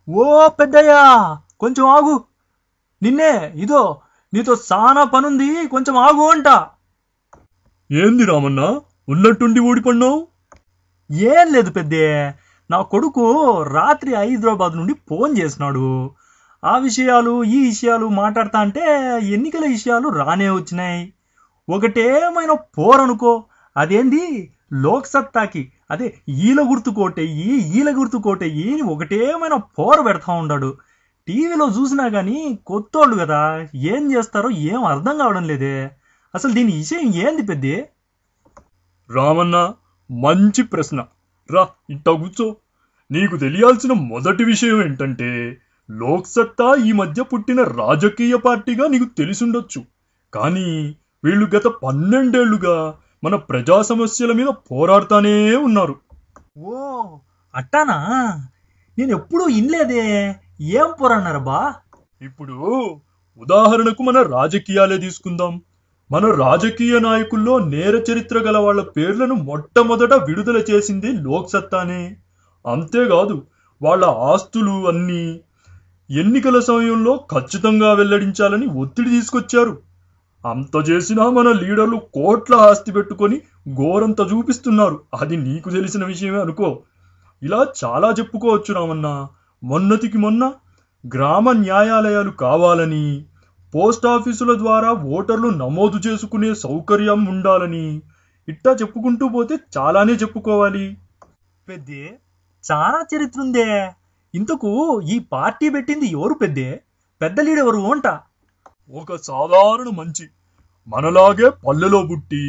ఓ పెద్దయ్యా, కొంచెం ఆగు. నిన్నే ఇదో నీతో సానా పనుంది, కొంచెం ఆగు అంట. ఏంది రామన్నా, ఉన్నట్టుండి ఊడిపడినావు? ఏం లేదు పెద్దే, నా కొడుకు రాత్రి హైదరాబాద్ నుండి ఫోన్ చేసినాడు. ఆ విషయాలు ఈ విషయాలు మాట్లాడతా అంటే ఎన్నికల విషయాలు రానే వచ్చినాయి. ఒకటేమైనా పోరనుకో, అదేంది లోక్ సత్తాకి, అదే ఈల గుర్తు కోటెయ్యి ఈల గుర్తు కోటెయ్యి ఒకటేమైనా పోర పెడతా ఉన్నాడు. టీవీలో చూసినా గానీ కొత్తోళ్ళు కదా, ఏం చేస్తారో ఏం అర్థం కావడం లేదే. అసలు దీని విషయం ఏంది పెద్దే? రామన్నా, మంచి ప్రశ్న. రా ఇంట కూర్చో. నీకు తెలియాల్సిన మొదటి విషయం ఏంటంటే, లోక్ సత్తా ఈ మధ్య పుట్టిన రాజకీయ పార్టీగా నీకు తెలిసుండొచ్చు. కానీ వీళ్ళు గత 12 ఏళ్లుగా మన ప్రజా సమస్యల మీద పోరాడుతానే ఉన్నారు. ఓ అట్టానా, నేను ఎప్పుడూ ఇన్లేదే. ఏం పోరన్నారబ్బా? ఇప్పుడు ఉదాహరణకు మన రాజకీయాలే తీసుకుందాం. మన రాజకీయ నాయకుల్లో నేర చరిత్ర గల వాళ్ళ పేర్లను మొట్టమొదట విడుదల చేసింది లోక్ సత్తానే. అంతేకాదు, వాళ్ళ ఆస్తులు అన్నీ ఎన్నికల సమయంలో ఖచ్చితంగా వెల్లడించాలని ఒత్తిడి తీసుకొచ్చారు. అంత చేసినా మన లీడర్లు కోట్ల ఆస్తి పెట్టుకొని ఘోరంత చూపిస్తున్నారు. అది నీకు తెలిసిన విషయమే అనుకో. ఇలా చాలా చెప్పుకోవచ్చు రామన్నా. మొన్నటికి మొన్న గ్రామ న్యాయాలయాలు కావాలని, పోస్ట్ ఆఫీసుల ద్వారా ఓటర్లు నమోదు చేసుకునే సౌకర్యం ఉండాలని, ఇట్టా చెప్పుకుంటూ పోతే చాలానే చెప్పుకోవాలి. పెద్దే, చాలా చరిత్ర ఉందే. ఇంతకు ఈ పార్టీ పెట్టింది ఎవరు పెద్దే? పెద్ద లీడెవరు అంట? ఒక సాధారణ మంచి, మనలాగే పల్లెలో పుట్టి,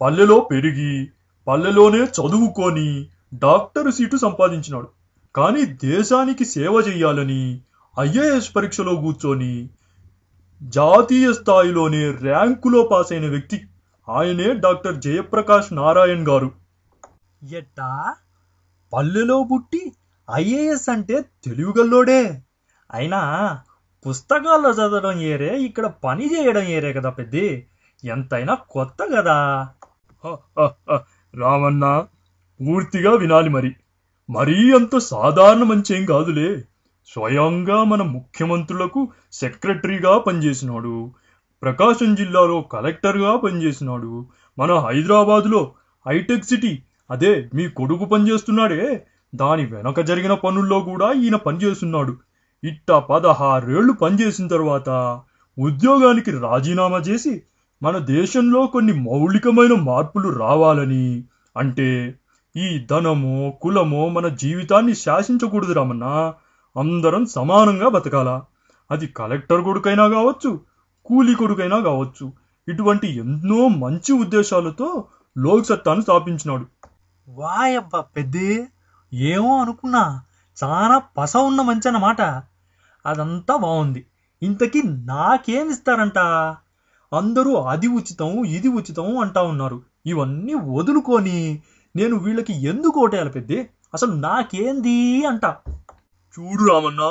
పల్లెలో పెరిగి, పల్లెలోనే చదువుకొని డాక్టర్ సీటు సంపాదించినాడు. కానీ దేశానికి సేవ చెయ్యాలని ఐఏఎస్ పరీక్షలో కూర్చొని జాతీయ స్థాయిలోనే ర్యాంకులో పాస్ అయిన వ్యక్తి. ఆయనే డాక్టర్ జయప్రకాష్ నారాయణ్ గారు. ఎట్టా? పల్లెలో పుట్టి ఐఏఎస్ అంటే తెలివిగల్లోడే. అయినా పుస్తకాల్లో చదవడం ఏరే, ఇక్కడ పని చేయడం ఏరే కదా పెద్ది. ఎంతైనా కొత్త కదా. హ, హ, హ. రామన్నా, పూర్తిగా వినాలి మరి. మరీ అంత సాధారణ మంచేం కాదులే. స్వయంగా మన ముఖ్యమంత్రులకు సెక్రటరీగా పనిచేసినాడు. ప్రకాశం జిల్లాలో కలెక్టర్గా పనిచేసినాడు. మన హైదరాబాదులో హైటెక్ సిటీ, అదే మీ కొడుకు పనిచేస్తున్నాడే, దాని వెనక జరిగిన పనుల్లో కూడా ఈయన పనిచేస్తున్నాడు. ఇట్ట 16 ఏళ్లు పనిచేసిన తర్వాత ఉద్యోగానికి రాజీనామా చేసి మన దేశంలో కొన్ని మౌలికమైన మార్పులు రావాలని, అంటే ఈ ధనమో కులమో మన జీవితాన్ని శాసించకూడదు రామన్నా. అందరం సమానంగా బతకాలా. అది కలెక్టర్ కొడుకైనా కావచ్చు, కూలీ కొడుకైనా కావచ్చు. ఇటువంటి ఎన్నో మంచి ఉద్దేశాలతో లోక్ సత్తాను స్థాపించినాడు. వాయబ్బా పెద్ది, ఏమో అనుకున్నా. చాలా పస ఉన్న మంచి అన్నమాట. అదంతా బాగుంది. ఇంతకీ నాకేమిస్తారంట? అందరూ అది ఉచితం ఇది ఉచితం అంటా ఉన్నారు. ఇవన్నీ వదులుకొని నేను వీళ్ళకి ఎందుకు ఓటేయాలి పెద్ది? అసలు నాకేంది అంట. చూడు రామన్నా,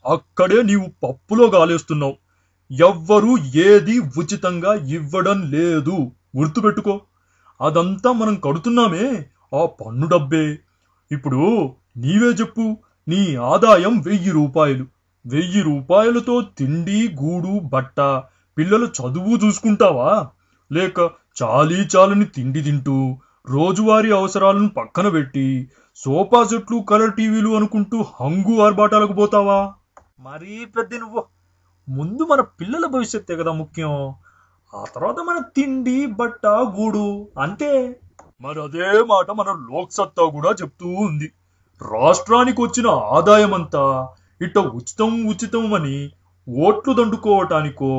అక్కడే నీవు పప్పులో గాలేస్తున్నావు. ఎవ్వరూ ఏది ఉచితంగా ఇవ్వడం లేదు, గుర్తుపెట్టుకో. అదంతా మనం కడుతున్నామే, ఆ పన్ను డబ్బే. ఇప్పుడు నీవే చెప్పు, నీ ఆదాయం 1000 రూపాయలు. 1000 రూపాయలతో తిండి గూడు బట్ట పిల్లల చదువు చూసుకుంటావా? లేక చాలీ చాలని తిండి తింటూ రోజువారీ అవసరాలను పక్కన పెట్టి సోఫా సెట్లు కలర్ టీవీలు అనుకుంటూ హంగు ఆర్భాటాలకు పోతావా? మరీ పెద్ద నువ్వు. ముందు మన పిల్లల భవిష్యత్తే కదా ముఖ్యం. ఆ తర్వాత మన తిండి బట్ట గూడు అంతే. మరి అదే మాట మన లోక్ సత్తా కూడా చెప్తూ ఉంది. రాష్ట్రానికి వచ్చిన ఆదాయం అంతా ఇట్ట ఉచితం ఉచితం అని ఓట్లు దండుకోవటానికో,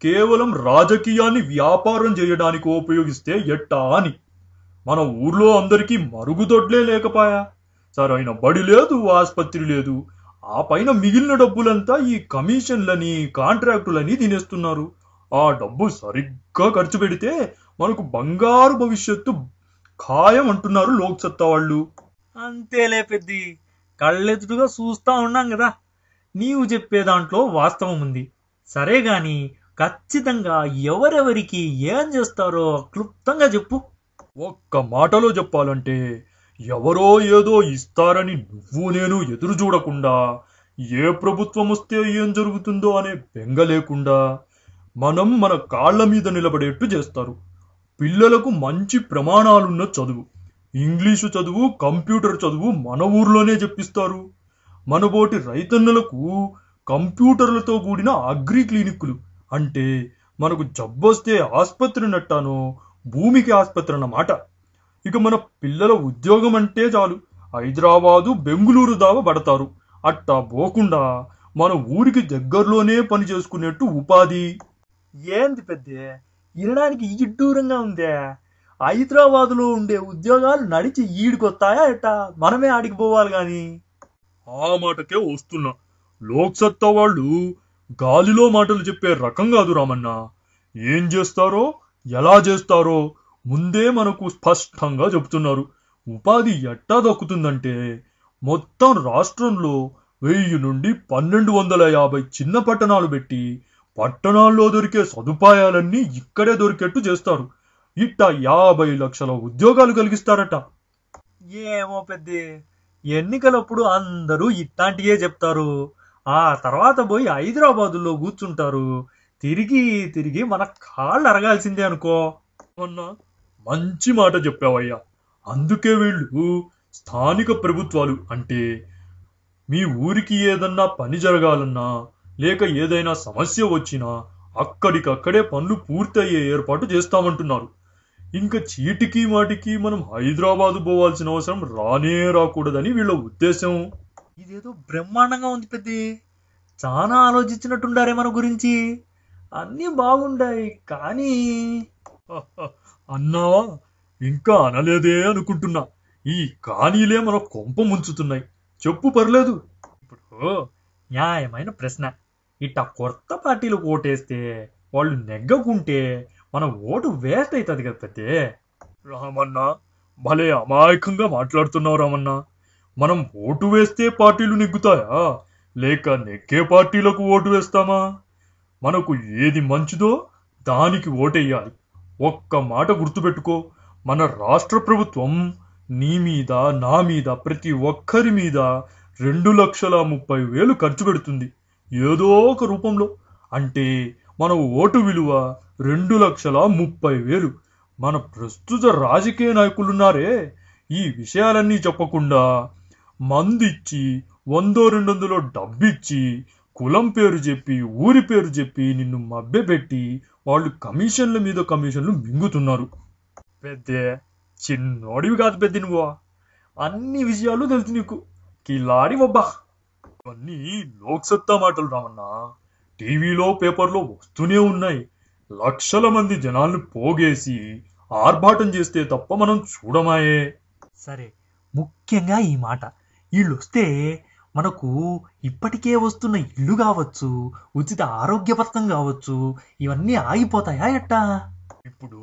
కేవలం రాజకీయాన్ని వ్యాపారం చేయడానికో ఉపయోగిస్తే ఎట్టా అని. మన ఊర్లో అందరికీ మరుగుదొడ్లే లేకపాయా, సరైన బడి లేదు, ఆసుపత్రి లేదు. ఆ పైన మిగిలిన డబ్బులంతా ఈ కమిషన్లని కాంట్రాక్టులని తినేస్తున్నారు. ఆ డబ్బు సరిగ్గా ఖర్చు పెడితే మనకు బంగారు భవిష్యత్తు ఖాయం అంటున్నారు లోక్ సత్తా వాళ్ళు. అంతేలే పెద్ది, కళ్ళెదురుగా చూస్తా ఉన్నాం కదా. నీవు చెప్పే దాంట్లో వాస్తవం ఉంది. సరే గాని ఖచ్చితంగా ఎవరెవరికి ఏం చేస్తారో క్లుప్తంగా చెప్పు. ఒక్క మాటలో చెప్పాలంటే, ఎవరో ఏదో ఇస్తారని నువ్వు నేను ఎదురు చూడకుండా ఏ ప్రభుత్వం వస్తే ఏం జరుగుతుందో అనే బెంగ లేకుండా మనం మన కాళ్ల మీద నిలబడేట్టు చేస్తారు. పిల్లలకు మంచి ప్రమాణాలున్న చదువు, ఇంగ్లీషు చదువు, కంప్యూటర్ చదువు మన ఊర్లోనే చెప్పిస్తారు. మనబోటి రైతన్నులకు కంప్యూటర్లతో కూడిన అగ్రి క్లినిక్లు, అంటే మనకు జబ్బొస్తే ఆస్పత్రి నట్టానో భూమికి ఆస్పత్రి అన్నమాట. ఇక మన పిల్లల ఉద్యోగం అంటే చాలు హైదరాబాదు బెంగుళూరు దావా పడతారు. అట్టా పోకుండా మన ఊరికి దగ్గరలోనే పని చేసుకునేట్టు ఉపాధి. ఏంది పెద్దే వినడానికి ఇడ్డూరంగా ఉందే? హైదరాబాదులో ఉండే ఉద్యోగాలు నడిచి ఈడికొస్తాయా ఎట్టా? మనమే ఆడికి పోవాలి గాని. ఆ మాటకే వస్తున్నా. లోక్సత్తా వాళ్ళు గాలిలో మాటలు చెప్పే రకం కాదు రామన్న. ఏం చేస్తారో ఎలా చేస్తారో ముందే మనకు స్పష్టంగా చెప్తున్నారు. ఉపాధి ఎట్టా దక్కుతుందంటే మొత్తం రాష్ట్రంలో 1000 నుండి 1250 చిన్న పట్టణాలు పెట్టి పట్టణాల్లో దొరికే సదుపాయాలన్నీ ఇక్కడే దొరికేట్టు చేస్తారు. ఇట్టా 50 లక్షల ఉద్యోగాలు కలిగిస్తారట. ఏమో పెద్దే, ఎన్నికలప్పుడు అందరూ ఇట్లాంటియే చెప్తారు. ఆ తర్వాత పోయి హైదరాబాదులో కూర్చుంటారు. తిరిగి తిరిగి మన కాళ్ళు అరగాల్సిందే అనుకో. అన్నా మంచి మాట చెప్పావయ్యా. అందుకే వీళ్ళు స్థానిక ప్రభుత్వాలు, అంటే మీ ఊరికి ఏదన్నా పని జరగాలన్నా లేక ఏదైనా సమస్య వచ్చినా అక్కడికక్కడే పనులు పూర్తయ్యే ఏర్పాటు చేస్తామంటున్నారు. ఇంకా చీటికి మాటికి మనం హైదరాబాదు పోవాల్సిన అవసరం రానే రాకూడదని వీళ్ళ ఉద్దేశం. ఇదేదో బ్రహ్మాండంగా ఉంది పెద్ది. చాలా ఆలోచించినట్టుండారే మన గురించి. అన్నీ బాగుండాయి కానీ అన్నావా? ఇంకా అనలేదే అనుకుంటున్నా. ఈ కానీలే మన కొంప ముంచుతున్నాయి. చెప్పు, పర్లేదు. ఇప్పుడు న్యాయమైన ప్రశ్న. ఇట్టా కొత్త పార్టీలకు ఓటేస్తే వాళ్ళు నెగ్గకుంటే మన ఓటు వేస్ట్ అవుతుంది కదా పెద్దే. రామన్నా, భలే అమాయకంగా మాట్లాడుతున్నావు రామన్నా. మనం ఓటు వేస్తే పార్టీలు నెగ్గుతాయా, లేక నెగ్గే పార్టీలకు ఓటు వేస్తామా? మనకు ఏది మంచిదో దానికి ఓటెయ్యాలి. ఒక్క మాట గుర్తుపెట్టుకో, మన రాష్ట్ర ప్రభుత్వం నీ మీద నా మీద ప్రతి ఒక్కరి మీద 2,30,000 ఖర్చు పెడుతుంది ఏదో ఒక రూపంలో. అంటే మన ఓటు విలువ 2,30,000. మన ప్రస్తుత రాజకీయ నాయకులున్నారే, ఈ విషయాలన్నీ చెప్పకుండా మందిచ్చి 100-200 డబ్బిచ్చి కులం పేరు చెప్పి ఊరి పేరు చెప్పి నిన్ను మభ్యపెట్టి వాళ్ళు కమిషన్ల మీద కమిషన్లు మింగుతున్నారు. పెద్దే చిన్నోడివి కాదు పెద్ద నువ్వు. అన్ని విషయాలు తెలుసు నీకు. కిలాడి ఒబ్బా. ఇవన్నీ లోక్సత్తా మాటలు రామన్నా. టీవీలో పేపర్లో వస్తూనే ఉన్నాయి. లక్షల మంది జనాల్ని పోగేసి ఆర్భాటం చేస్తే తప్ప మనం చూడమాయే. సరే, ముఖ్యంగా ఈ మాట, వీళ్ళొస్తే మనకు ఇప్పటికే వస్తున్న ఇల్లు కావచ్చు, ఉచిత ఆరోగ్య పథకం కావచ్చు, ఇవన్నీ ఆగిపోతాయా ఎట్టా? ఇప్పుడు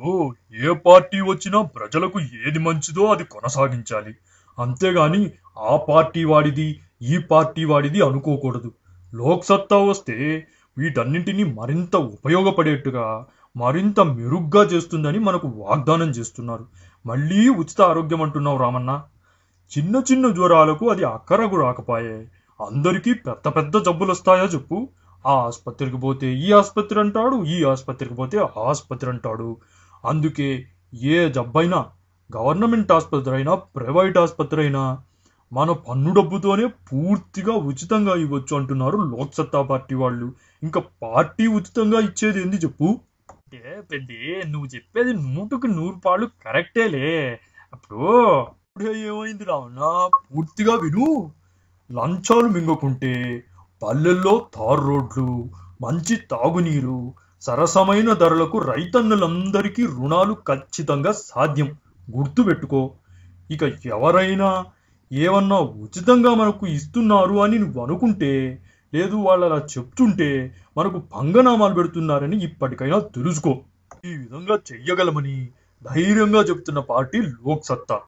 ఏ పార్టీ వచ్చినా ప్రజలకు ఏది మంచిదో అది కొనసాగించాలి. అంతేగాని ఆ పార్టీ వాడిది ఈ పార్టీ వాడిది అనుకోకూడదు. లోక్సత్తా వస్తే వీటన్నింటినీ మరింత ఉపయోగపడేట్టుగా మరింత మెరుగ్గా చేస్తుందని మనకు వాగ్దానం చేస్తున్నారు. మళ్ళీ ఉచిత ఆరోగ్యం అంటున్నావు రామన్న. చిన్న చిన్న జ్వరాలకు అది అక్కరకు రాకపాయే. అందరికీ పెద్ద పెద్ద జబ్బులు వస్తాయా చెప్పు? ఆ ఆసుపత్రికి పోతే ఈ ఆసుపత్రి అంటాడు, ఈ ఆసుపత్రికి పోతే ఆ ఆసుపత్రి అంటాడు. అందుకే ఏ జబ్బైనా గవర్నమెంట్ ఆసుపత్రి అయినా ప్రైవేట్ ఆసుపత్రి అయినా మన పన్ను డబ్బుతోనే పూర్తిగా ఉచితంగా ఇవ్వచ్చు అంటున్నారు లోక్సత్తా పార్టీ వాళ్ళు. ఇంకా పార్టీ ఉచితంగా ఇచ్చేది ఏంది చెప్పు? అంటే పెద్ది, నువ్వు చెప్పేది 100% కరెక్టేలే. అప్పుడు ఏమైంది రావన్నా, పూర్తిగా విను. లంచాలు మింగకుంటే పల్లెల్లో తార్ రోడ్లు, మంచి తాగునీరు, సరసమైన ధరలకు రైతన్నులందరికీ రుణాలు ఖచ్చితంగా సాధ్యం. గుర్తుపెట్టుకో. ఇక ఎవరైనా ఏమన్నా ఉచితంగా మనకు ఇస్తున్నారు అని నువ్వు అనుకుంటే, లేదు వాళ్ళు అలా చెప్తుంటే మనకు పంగనామాలు పెడుతున్నారని ఇప్పటికైనా తెలుసుకో. ఈ విధంగా చెయ్యగలమని ధైర్యంగా చెప్తున్న పార్టీ లోక్సత్తా.